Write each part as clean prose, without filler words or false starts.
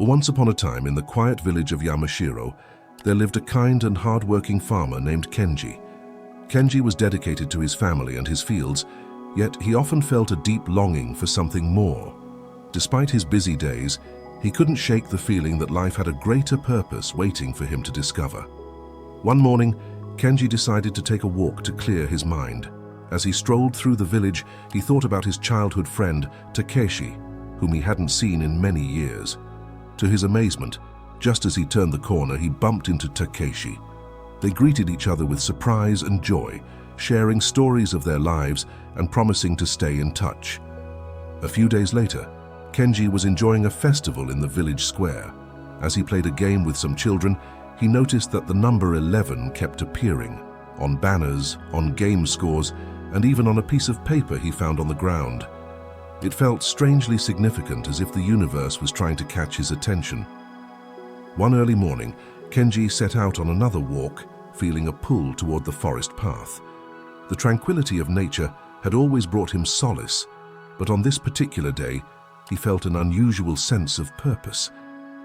Once upon a time, in the quiet village of Yamashiro, there lived a kind and hard-working farmer named Kenji. Kenji was dedicated to his family and his fields, yet he often felt a deep longing for something more. Despite his busy days, he couldn't shake the feeling that life had a greater purpose waiting for him to discover. One morning, Kenji decided to take a walk to clear his mind. As he strolled through the village, he thought about his childhood friend, Takeshi, whom he hadn't seen in many years. To his amazement, just as he turned the corner, he bumped into Takeshi. They greeted each other with surprise and joy, sharing stories of their lives and promising to stay in touch. A few days later, Kenji was enjoying a festival in the village square. As he played a game with some children, he noticed that the number 11 kept appearing on banners, on game scores, and even on a piece of paper he found on the ground. It felt strangely significant, as if the universe was trying to catch his attention. One early morning, Kenji set out on another walk, feeling a pull toward the forest path. The tranquility of nature had always brought him solace, but on this particular day, he felt an unusual sense of purpose.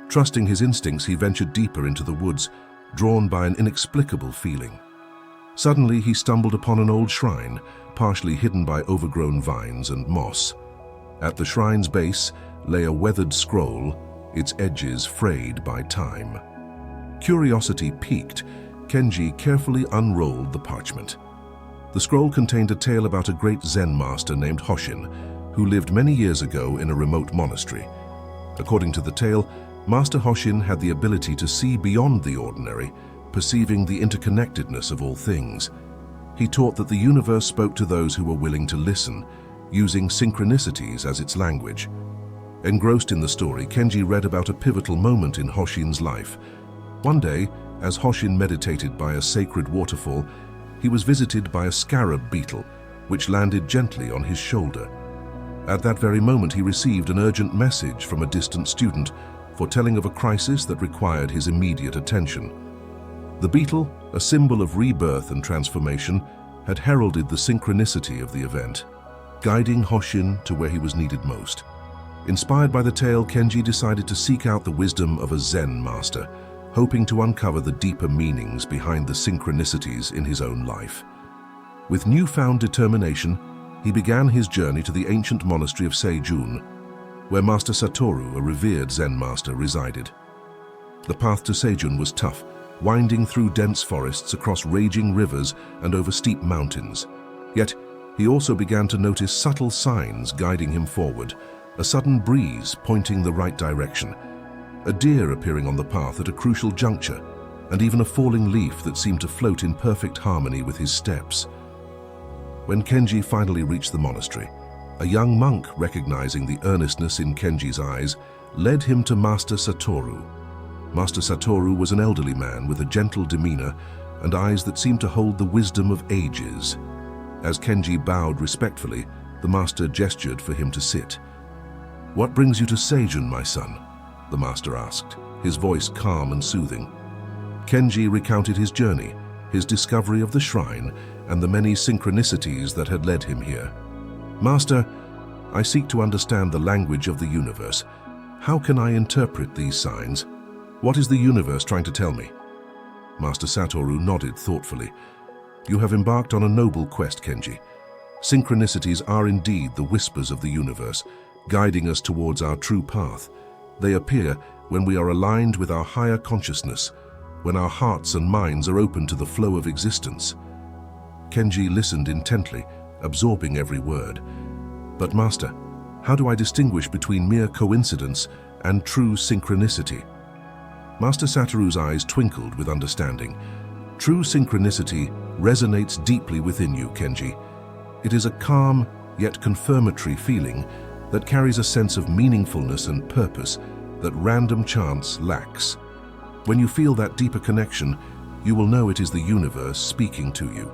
Trusting his instincts, he ventured deeper into the woods, drawn by an inexplicable feeling. Suddenly, he stumbled upon an old shrine, partially hidden by overgrown vines and moss. At the shrine's base lay a weathered scroll, its edges frayed by time. Curiosity piqued, Kenji carefully unrolled the parchment. The scroll contained a tale about a great Zen master named Hoshin, who lived many years ago in a remote monastery. According to the tale, Master Hoshin had the ability to see beyond the ordinary, perceiving the interconnectedness of all things. He taught that the universe spoke to those who were willing to listen, using synchronicities as its language. Engrossed in the story, Kenji read about a pivotal moment in Hoshin's life. One day, as Hoshin meditated by a sacred waterfall, he was visited by a scarab beetle, which landed gently on his shoulder. At that very moment, he received an urgent message from a distant student, foretelling of a crisis that required his immediate attention. The beetle, a symbol of rebirth and transformation, had heralded the synchronicity of the event, guiding Hoshin to where he was needed most. Inspired by the tale, Kenji decided to seek out the wisdom of a Zen master, hoping to uncover the deeper meanings behind the synchronicities in his own life. With newfound determination, he began his journey to the ancient monastery of Seijun, where Master Satoru, a revered Zen master, resided. The path to Seijun was tough, winding through dense forests, across raging rivers, and over steep mountains. Yet, he also began to notice subtle signs guiding him forward, a sudden breeze pointing the right direction, a deer appearing on the path at a crucial juncture, and even a falling leaf that seemed to float in perfect harmony with his steps. When Kenji finally reached the monastery, a young monk, recognizing the earnestness in Kenji's eyes, led him to Master Satoru. Master Satoru was an elderly man with a gentle demeanor and eyes that seemed to hold the wisdom of ages. As Kenji bowed respectfully, the master gestured for him to sit. "What brings you to Seijun, my son?" the master asked, his voice calm and soothing. Kenji recounted his journey, his discovery of the shrine, and the many synchronicities that had led him here. "Master, I seek to understand the language of the universe. How can I interpret these signs? What is the universe trying to tell me?" Master Satoru nodded thoughtfully. "You have embarked on a noble quest, Kenji. Synchronicities are indeed the whispers of the universe, guiding us towards our true path. They appear when we are aligned with our higher consciousness, when our hearts and minds are open to the flow of existence." Kenji listened intently, absorbing every word. "But Master, how do I distinguish between mere coincidence and true synchronicity?" Master Satoru's eyes twinkled with understanding. "True synchronicity resonates deeply within you, Kenji. It is a calm, yet confirmatory feeling that carries a sense of meaningfulness and purpose that random chance lacks. When you feel that deeper connection, you will know it is the universe speaking to you."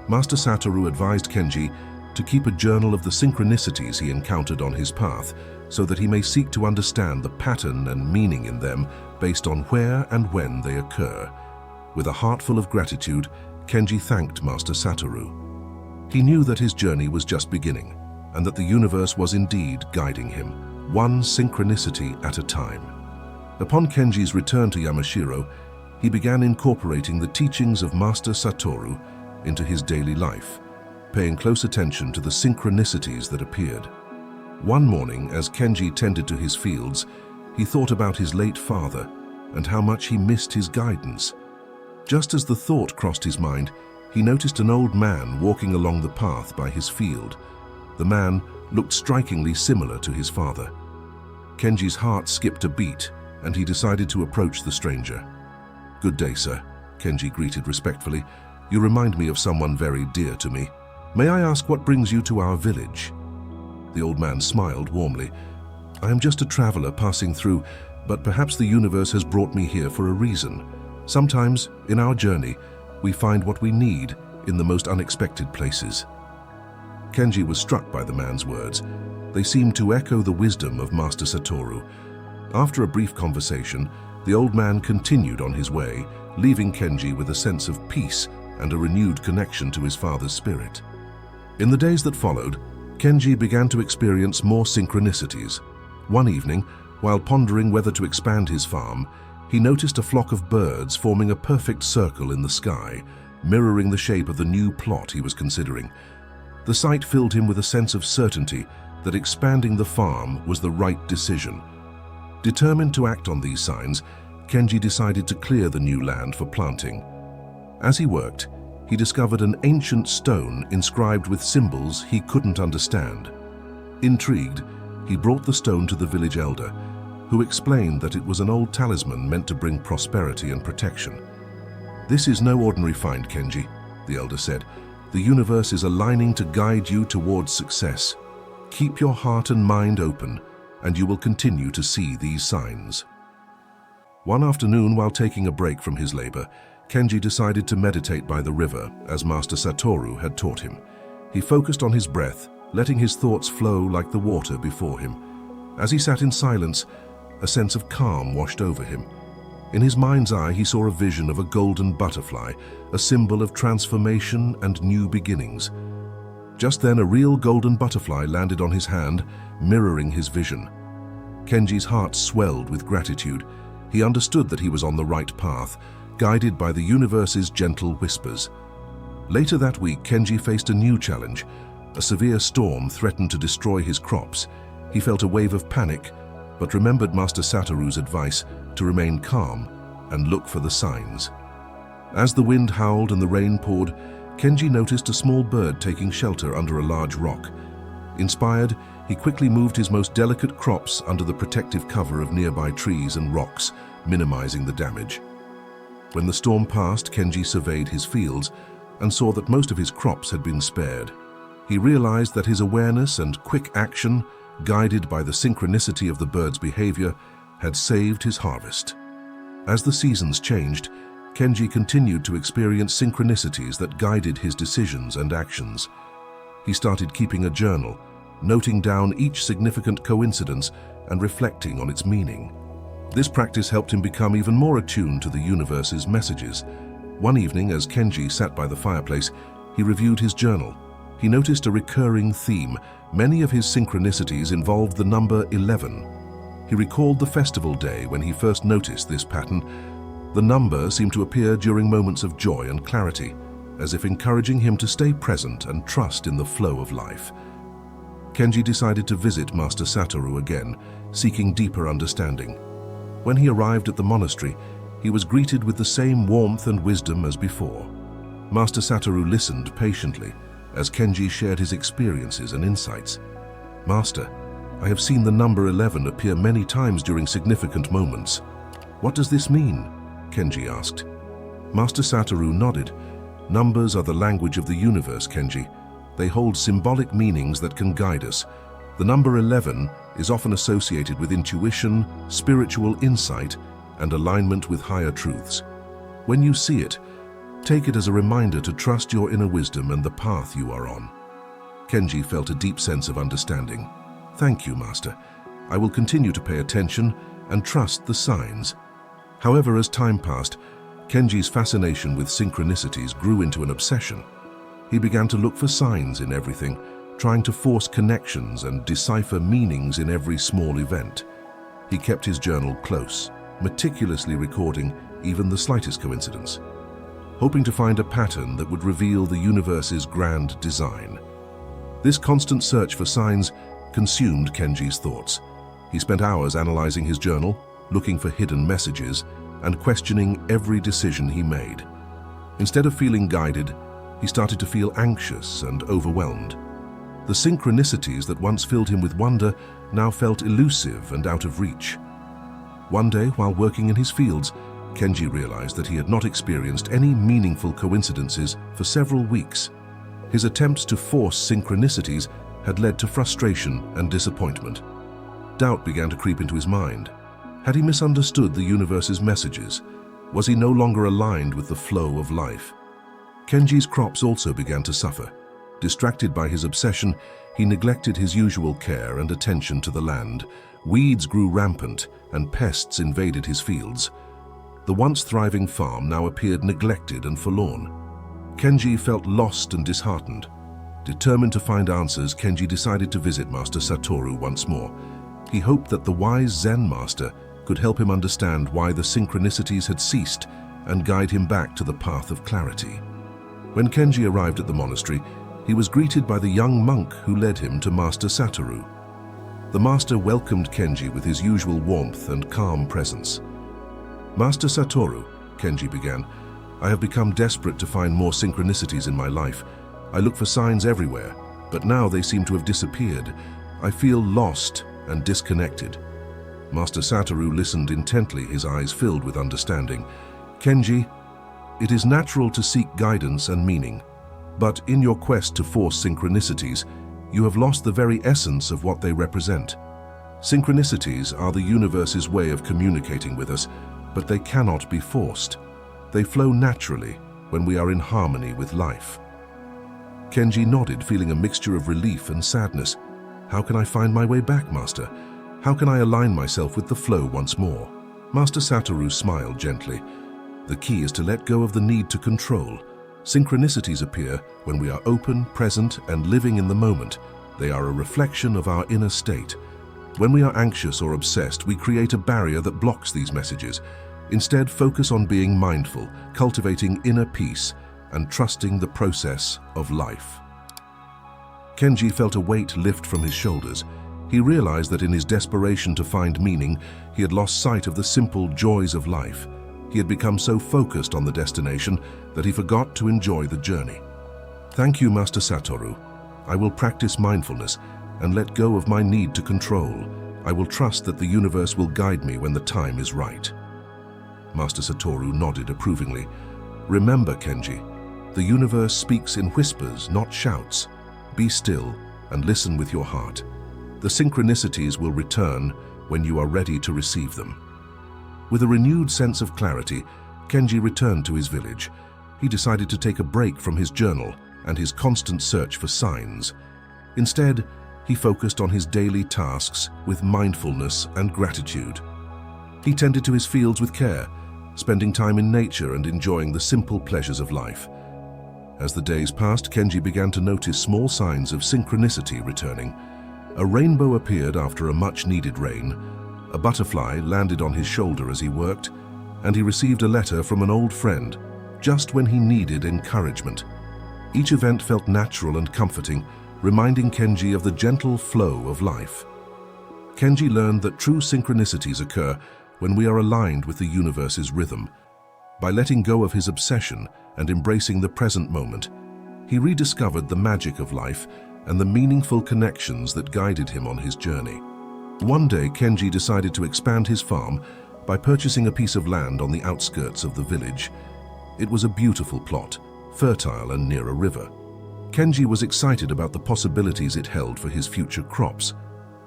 Master Satoru advised Kenji to keep a journal of the synchronicities he encountered on his path, so that he may seek to understand the pattern and meaning in them based on where and when they occur. With a heart full of gratitude, Kenji thanked Master Satoru. He knew that his journey was just beginning, and that the universe was indeed guiding him, one synchronicity at a time. Upon Kenji's return to Yamashiro, he began incorporating the teachings of Master Satoru into his daily life, paying close attention to the synchronicities that appeared. One morning, as Kenji tended to his fields, he thought about his late father and how much he missed his guidance. Just as the thought crossed his mind, he noticed an old man walking along the path by his field. The man looked strikingly similar to his father. Kenji's heart skipped a beat, and he decided to approach the stranger. "Good day, sir," Kenji greeted respectfully. "You remind me of someone very dear to me. May I ask what brings you to our village?" The old man smiled warmly. "I am just a traveler passing through, but perhaps the universe has brought me here for a reason. Sometimes, in our journey, we find what we need in the most unexpected places." Kenji was struck by the man's words. They seemed to echo the wisdom of Master Satoru. After a brief conversation, the old man continued on his way, leaving Kenji with a sense of peace and a renewed connection to his father's spirit. In the days that followed, Kenji began to experience more synchronicities. One evening, while pondering whether to expand his farm, he noticed a flock of birds forming a perfect circle in the sky, mirroring the shape of the new plot he was considering. The sight filled him with a sense of certainty that expanding the farm was the right decision. Determined to act on these signs, Kenji decided to clear the new land for planting. As he worked, he discovered an ancient stone inscribed with symbols he couldn't understand. Intrigued, he brought the stone to the village elder, who explained that it was an old talisman meant to bring prosperity and protection. "This is no ordinary find, Kenji," the elder said. "The universe is aligning to guide you towards success. Keep your heart and mind open, and you will continue to see these signs." One afternoon, while taking a break from his labor, Kenji decided to meditate by the river, as Master Satoru had taught him. He focused on his breath, letting his thoughts flow like the water before him. As he sat in silence, a sense of calm washed over him. In his mind's eye, he saw a vision of a golden butterfly, a symbol of transformation and new beginnings. Just then, a real golden butterfly landed on his hand, mirroring his vision. Kenji's heart swelled with gratitude. He understood that he was on the right path, guided by the universe's gentle whispers. Later that week, Kenji faced a new challenge. A severe storm threatened to destroy his crops. He felt a wave of panic, but remembered Master Satoru's advice to remain calm and look for the signs. As the wind howled and the rain poured, Kenji noticed a small bird taking shelter under a large rock. Inspired, he quickly moved his most delicate crops under the protective cover of nearby trees and rocks, minimizing the damage. When the storm passed, Kenji surveyed his fields and saw that most of his crops had been spared. He realized that his awareness and quick action, guided by the synchronicity of the bird's behavior, had saved his harvest. As the seasons changed, Kenji continued to experience synchronicities that guided his decisions and actions. He started keeping a journal, noting down each significant coincidence and reflecting on its meaning. This practice helped him become even more attuned to the universe's messages. One evening, as Kenji sat by the fireplace, he reviewed his journal. He noticed a recurring theme. Many of his synchronicities involved the number 11. He recalled the festival day when he first noticed this pattern. The number seemed to appear during moments of joy and clarity, as if encouraging him to stay present and trust in the flow of life. Kenji decided to visit Master Satoru again, seeking deeper understanding. When he arrived at the monastery, he was greeted with the same warmth and wisdom as before. Master Satoru listened patiently as Kenji shared his experiences and insights. "Master, I have seen the number 11 appear many times during significant moments. What does this mean?" Kenji asked. Master Satoru nodded. "Numbers are the language of the universe, Kenji. They hold symbolic meanings that can guide us. The number 11 is often associated with intuition, spiritual insight, and alignment with higher truths. When you see it, take it as a reminder to trust your inner wisdom and the path you are on." Kenji felt a deep sense of understanding. "Thank you, Master. I will continue to pay attention and trust the signs." However, as time passed, Kenji's fascination with synchronicities grew into an obsession. He began to look for signs in everything, trying to force connections and decipher meanings in every small event. He kept his journal close, meticulously recording even the slightest coincidence, hoping to find a pattern that would reveal the universe's grand design. This constant search for signs consumed Kenji's thoughts. He spent hours analyzing his journal, looking for hidden messages, and questioning every decision he made. Instead of feeling guided, he started to feel anxious and overwhelmed. The synchronicities that once filled him with wonder now felt elusive and out of reach. One day, while working in his fields, Kenji realized that he had not experienced any meaningful coincidences for several weeks. His attempts to force synchronicities had led to frustration and disappointment. Doubt began to creep into his mind. Had he misunderstood the universe's messages? Was he no longer aligned with the flow of life? Kenji's crops also began to suffer. Distracted by his obsession, he neglected his usual care and attention to the land. Weeds grew rampant and pests invaded his fields. The once thriving farm now appeared neglected and forlorn. Kenji felt lost and disheartened. Determined to find answers, Kenji decided to visit Master Satoru once more. He hoped that the wise Zen master could help him understand why the synchronicities had ceased and guide him back to the path of clarity. When Kenji arrived at the monastery, he was greeted by the young monk who led him to Master Satoru. The master welcomed Kenji with his usual warmth and calm presence. "Master Satoru," Kenji began, "I have become desperate to find more synchronicities in my life. I look for signs everywhere, but now they seem to have disappeared. I feel lost and disconnected." Master Satoru listened intently, his eyes filled with understanding. "Kenji, it is natural to seek guidance and meaning, but in your quest to force synchronicities, you have lost the very essence of what they represent. Synchronicities are the universe's way of communicating with us, but they cannot be forced. They flow naturally when we are in harmony with life." Kenji nodded, feeling a mixture of relief and sadness. "How can I find my way back, Master? How can I align myself with the flow once more?" Master Satoru smiled gently. "The key is to let go of the need to control. Synchronicities appear when we are open, present, and living in the moment. They are a reflection of our inner state. When we are anxious or obsessed, we create a barrier that blocks these messages. Instead, focus on being mindful, cultivating inner peace, and trusting the process of life." Kenji felt a weight lift from his shoulders. He realized that in his desperation to find meaning, he had lost sight of the simple joys of life. He had become so focused on the destination that he forgot to enjoy the journey. "Thank you, Master Satoru. I will practice mindfulness and let go of my need to control. I will trust that the universe will guide me when the time is right." Master Satoru nodded approvingly. "Remember, Kenji, the universe speaks in whispers, not shouts. Be still and listen with your heart. The synchronicities will return when you are ready to receive them." With a renewed sense of clarity, Kenji returned to his village. He decided to take a break from his journal and his constant search for signs. Instead, he focused on his daily tasks with mindfulness and gratitude. He tended to his fields with care, spending time in nature and enjoying the simple pleasures of life. As the days passed, Kenji began to notice small signs of synchronicity returning. A rainbow appeared after a much-needed rain. A butterfly landed on his shoulder as he worked, and he received a letter from an old friend just when he needed encouragement. Each event felt natural and comforting, reminding Kenji of the gentle flow of life. Kenji learned that true synchronicities occur when we are aligned with the universe's rhythm. By letting go of his obsession and embracing the present moment, he rediscovered the magic of life and the meaningful connections that guided him on his journey. One day, Kenji decided to expand his farm by purchasing a piece of land on the outskirts of the village. It was a beautiful plot, fertile and near a river. Kenji was excited about the possibilities it held for his future crops.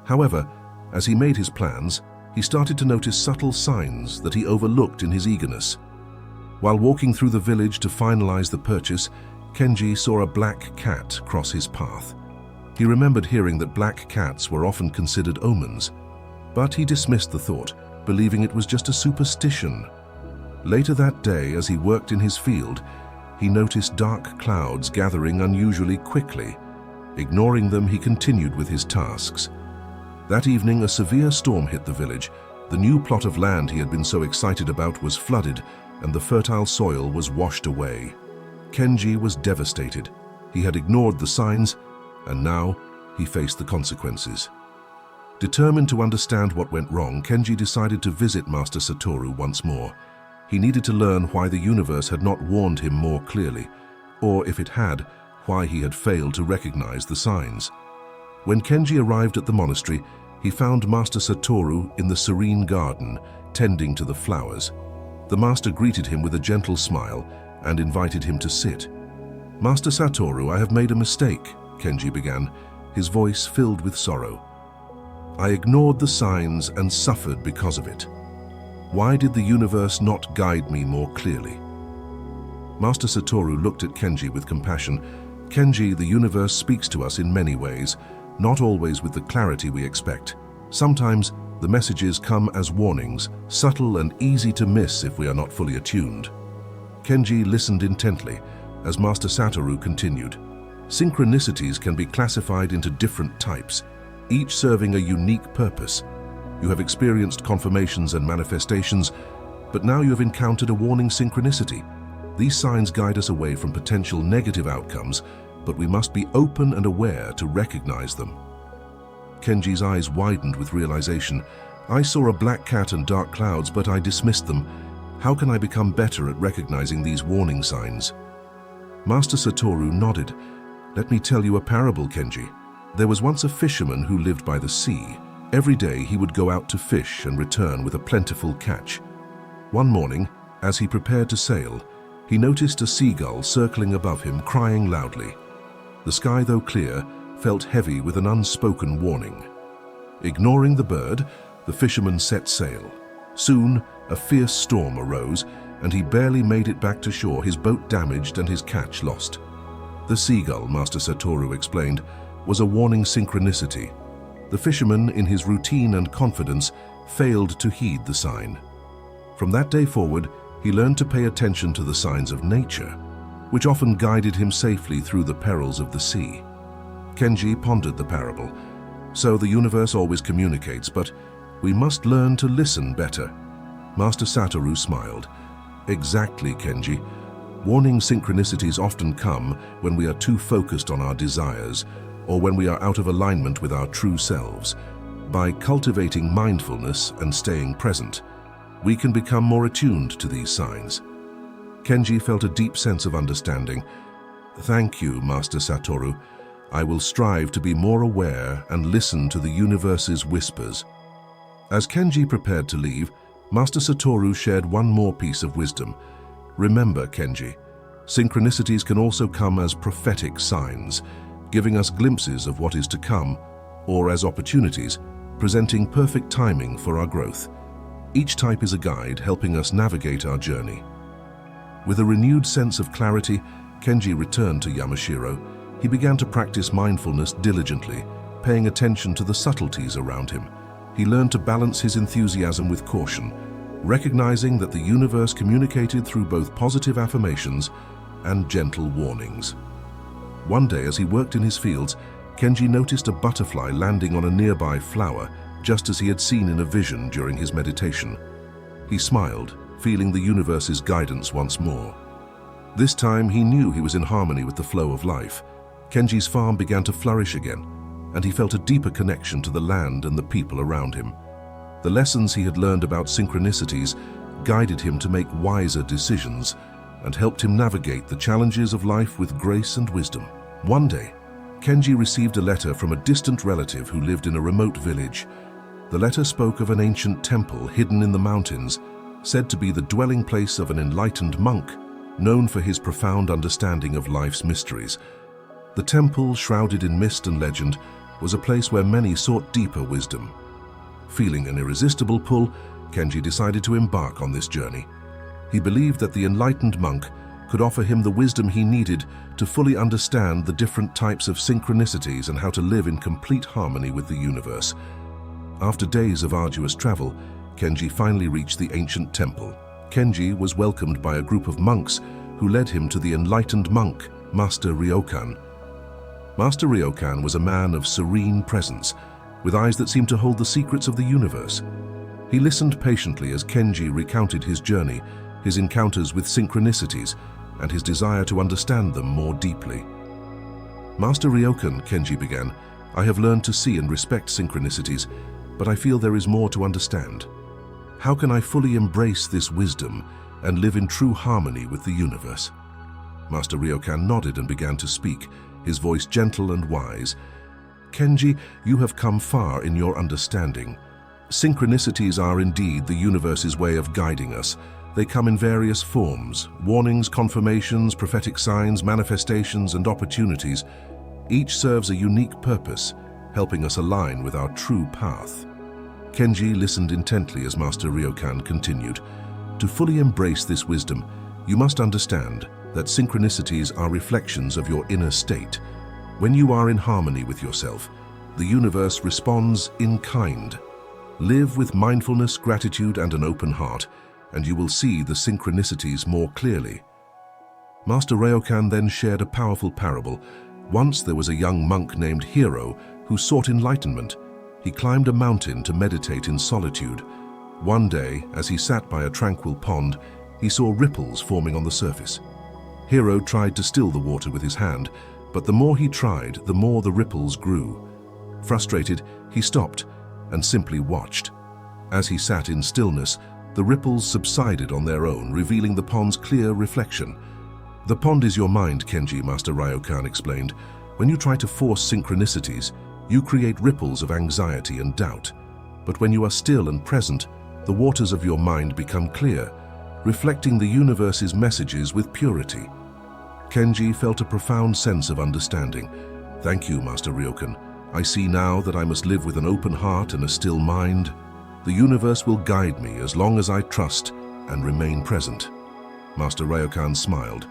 However, as he made his plans, he started to notice subtle signs that he overlooked in his eagerness. While walking through the village to finalize the purchase, Kenji saw a black cat cross his path. He remembered hearing that black cats were often considered omens, but he dismissed the thought, believing it was just a superstition. Later that day, as he worked in his field, he noticed dark clouds gathering unusually quickly. Ignoring them, he continued with his tasks. That evening, a severe storm hit the village, The new plot of land he had been so excited about was flooded, and the fertile soil was washed away. Kenji was devastated. He had ignored the signs, and now he faced the consequences. Determined to understand what went wrong, Kenji decided to visit Master Satoru once more. He needed to learn why the universe had not warned him more clearly, or if it had, why he had failed to recognize the signs. When Kenji arrived at the monastery, he found Master Satoru in the serene garden, tending to the flowers. The master greeted him with a gentle smile and invited him to sit. "Master Satoru, I have made a mistake," Kenji began, his voice filled with sorrow. "I ignored the signs and suffered because of it. Why did the universe not guide me more clearly?" Master Satoru looked at Kenji with compassion. "Kenji, the universe speaks to us in many ways, not always with the clarity we expect. Sometimes the messages come as warnings, subtle and easy to miss if we are not fully attuned." Kenji listened intently as Master Satoru continued. "Synchronicities can be classified into different types, each serving a unique purpose. You have experienced confirmations and manifestations, but now you have encountered a warning synchronicity. These signs guide us away from potential negative outcomes, but we must be open and aware to recognize them." Kenji's eyes widened with realization. "I saw a black cat and dark clouds, but I dismissed them. How can I become better at recognizing these warning signs?" Master Satoru nodded. "Let me tell you a parable, Kenji. There was once a fisherman who lived by the sea. Every day he would go out to fish and return with a plentiful catch. One morning, as he prepared to sail, he noticed a seagull circling above him, crying loudly. The sky, though clear, felt heavy with an unspoken warning. Ignoring the bird, the fisherman set sail. Soon, a fierce storm arose, and he barely made it back to shore, his boat damaged and his catch lost. The seagull, Master Satoru explained, was a warning synchronicity. The fisherman, in his routine and confidence, failed to heed the sign. From that day forward, he learned to pay attention to the signs of nature, which often guided him safely through the perils of the sea. Kenji pondered the parable. So the universe always communicates, but we must learn to listen better. Master Satoru smiled. Exactly, Kenji. Warning synchronicities often come when we are too focused on our desires, or when we are out of alignment with our true selves. By cultivating mindfulness and staying present, we can become more attuned to these signs. Kenji felt a deep sense of understanding. Thank you, Master Satoru. I will strive to be more aware and listen to the universe's whispers. As Kenji prepared to leave, Master Satoru shared one more piece of wisdom. Remember, Kenji, synchronicities can also come as prophetic signs, giving us glimpses of what is to come, or as opportunities, presenting perfect timing for our growth. Each type is a guide helping us navigate our journey. With a renewed sense of clarity, Kenji returned to Yamashiro. He began to practice mindfulness diligently, paying attention to the subtleties around him. He learned to balance his enthusiasm with caution, recognizing that the universe communicated through both positive affirmations and gentle warnings. One day, as he worked in his fields, Kenji noticed a butterfly landing on a nearby flower, just as he had seen in a vision during his meditation. He smiled, feeling the universe's guidance once more. This time, he knew he was in harmony with the flow of life. Kenji's farm began to flourish again, and he felt a deeper connection to the land and the people around him. The lessons he had learned about synchronicities guided him to make wiser decisions and helped him navigate the challenges of life with grace and wisdom. One day, Kenji received a letter from a distant relative who lived in a remote village. The letter spoke of an ancient temple hidden in the mountains, said to be the dwelling place of an enlightened monk, known for his profound understanding of life's mysteries. The temple, shrouded in mist and legend, was a place where many sought deeper wisdom. Feeling an irresistible pull, Kenji decided to embark on this journey. He believed that the enlightened monk could offer him the wisdom he needed to fully understand the different types of synchronicities and how to live in complete harmony with the universe. After days of arduous travel, Kenji finally reached the ancient temple. Kenji was welcomed by a group of monks who led him to the enlightened monk, Master Ryokan. Master Ryokan was a man of serene presence, with eyes that seemed to hold the secrets of the universe. He listened patiently as Kenji recounted his journey, his encounters with synchronicities, and his desire to understand them more deeply. "Master Ryokan," Kenji began, "I have learned to see and respect synchronicities, but I feel there is more to understand. How can I fully embrace this wisdom and live in true harmony with the universe?" Master Ryokan nodded and began to speak, his voice gentle and wise. "Kenji, you have come far in your understanding. Synchronicities are indeed the universe's way of guiding us. They come in various forms: warnings, confirmations, prophetic signs, manifestations, and opportunities. Each serves a unique purpose, helping us align with our true path." Kenji listened intently as Master Ryokan continued. "To fully embrace this wisdom, you must understand that synchronicities are reflections of your inner state. When you are in harmony with yourself, the universe responds in kind. Live with mindfulness, gratitude, and an open heart, and you will see the synchronicities more clearly." Master Ryokan then shared a powerful parable. Once there was a young monk named Hiro who sought enlightenment. He climbed a mountain to meditate in solitude. One day, as he sat by a tranquil pond, he saw ripples forming on the surface. Hiro tried to still the water with his hand, but the more he tried, the more the ripples grew. Frustrated, he stopped and simply watched. As he sat in stillness, the ripples subsided on their own, revealing the pond's clear reflection. "The pond is your mind, Kenji," Master Ryokan explained. "When you try to force synchronicities, you create ripples of anxiety and doubt. But when you are still and present, the waters of your mind become clear, reflecting the universe's messages with purity." Kenji felt a profound sense of understanding. "Thank you, Master Ryokan. I see now that I must live with an open heart and a still mind. The universe will guide me as long as I trust and remain present." Master Ryokan smiled.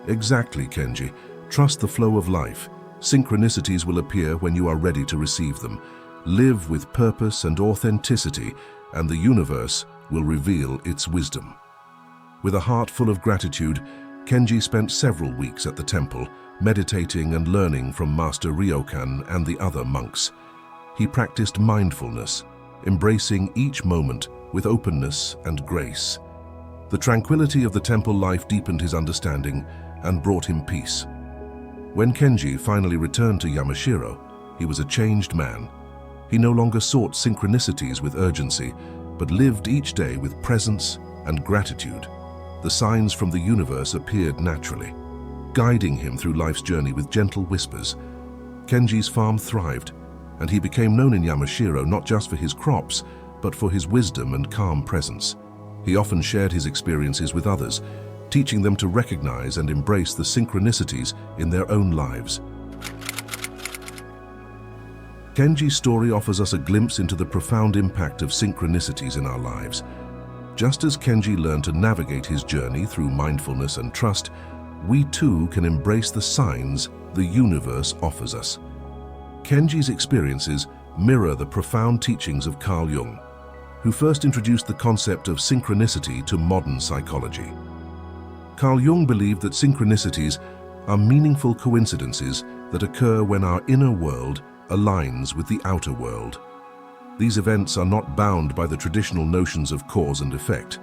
"Exactly, Kenji. Trust the flow of life. Synchronicities will appear when you are ready to receive them. Live with purpose and authenticity, and the universe will reveal its wisdom." With a heart full of gratitude, Kenji spent several weeks at the temple, meditating and learning from Master Ryokan and the other monks. He practiced mindfulness, embracing each moment with openness and grace. The tranquility of the temple life deepened his understanding and brought him peace. When Kenji finally returned to Yamashiro, he was a changed man. He no longer sought synchronicities with urgency, but lived each day with presence and gratitude. The signs from the universe appeared naturally, guiding him through life's journey with gentle whispers. Kenji's farm thrived, and he became known in Yamashiro not just for his crops, but for his wisdom and calm presence. He often shared his experiences with others, teaching them to recognize and embrace the synchronicities in their own lives. Kenji's story offers us a glimpse into the profound impact of synchronicities in our lives. Just as Kenji learned to navigate his journey through mindfulness and trust, we too can embrace the signs the universe offers us. Kenji's experiences mirror the profound teachings of Carl Jung, who first introduced the concept of synchronicity to modern psychology. Carl Jung believed that synchronicities are meaningful coincidences that occur when our inner world aligns with the outer world. These events are not bound by the traditional notions of cause and effect,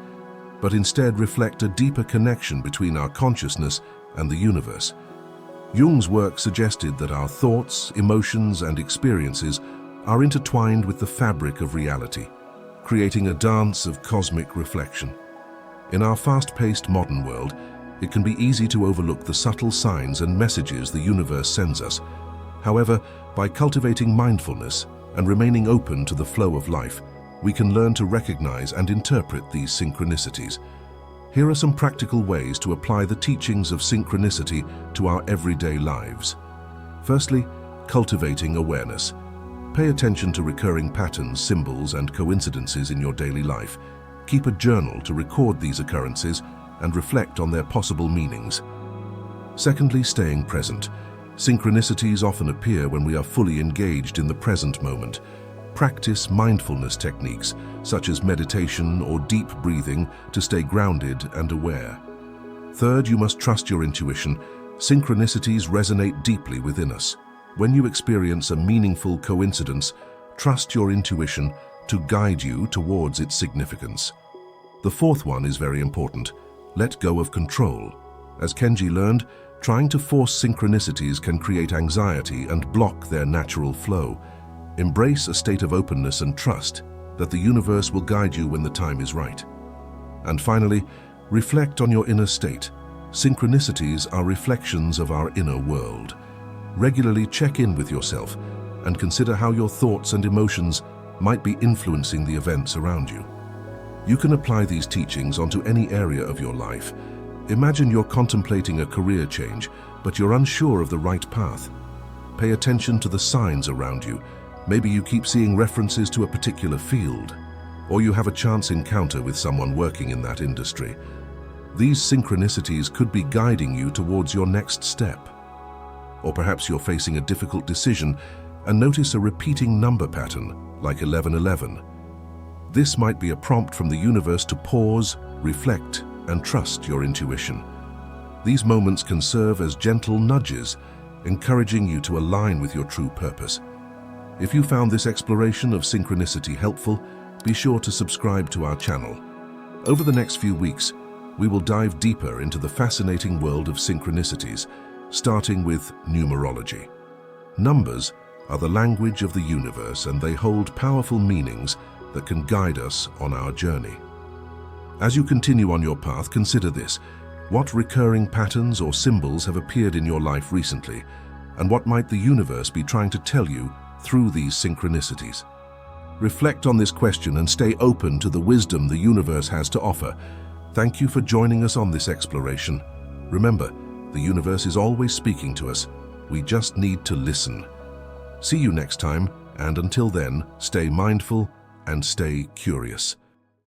but instead reflect a deeper connection between our consciousness and the universe. Jung's work suggested that our thoughts, emotions, and experiences are intertwined with the fabric of reality, creating a dance of cosmic reflection. In our fast-paced modern world, it can be easy to overlook the subtle signs and messages the universe sends us. However, by cultivating mindfulness and remaining open to the flow of life, we can learn to recognize and interpret these synchronicities. Here are some practical ways to apply the teachings of synchronicity to our everyday lives. Firstly, cultivating awareness. Pay attention to recurring patterns, symbols, and coincidences in your daily life. Keep a journal to record these occurrences and reflect on their possible meanings. Secondly, staying present. Synchronicities often appear when we are fully engaged in the present moment. Practice mindfulness techniques, such as meditation or deep breathing, to stay grounded and aware. Third, you must trust your intuition. Synchronicities resonate deeply within us. When you experience a meaningful coincidence, trust your intuition to guide you towards its significance. The fourth one is very important. Let go of control. As Kenji learned, trying to force synchronicities can create anxiety and block their natural flow. Embrace a state of openness and trust that the universe will guide you when the time is right. And finally, reflect on your inner state. Synchronicities are reflections of our inner world. Regularly check in with yourself and consider how your thoughts and emotions might be influencing the events around you. You can apply these teachings onto any area of your life. Imagine you're contemplating a career change, but you're unsure of the right path. Pay attention to the signs around you. Maybe you keep seeing references to a particular field, or you have a chance encounter with someone working in that industry. These synchronicities could be guiding you towards your next step. Or perhaps you're facing a difficult decision and notice a repeating number pattern, like 1111. This might be a prompt from the universe to pause, reflect, and trust your intuition. These moments can serve as gentle nudges, encouraging you to align with your true purpose. If you found this exploration of synchronicity helpful, be sure to subscribe to our channel. Over the next few weeks, we will dive deeper into the fascinating world of synchronicities, starting with numerology. Numbers are the language of the universe, and they hold powerful meanings that can guide us on our journey. As you continue on your path, consider this. What recurring patterns or symbols have appeared in your life recently, and what might the universe be trying to tell you through these synchronicities? Reflect on this question and stay open to the wisdom the universe has to offer. Thank you for joining us on this exploration. Remember, the universe is always speaking to us. We just need to listen. See you next time, and until then, stay mindful and stay curious.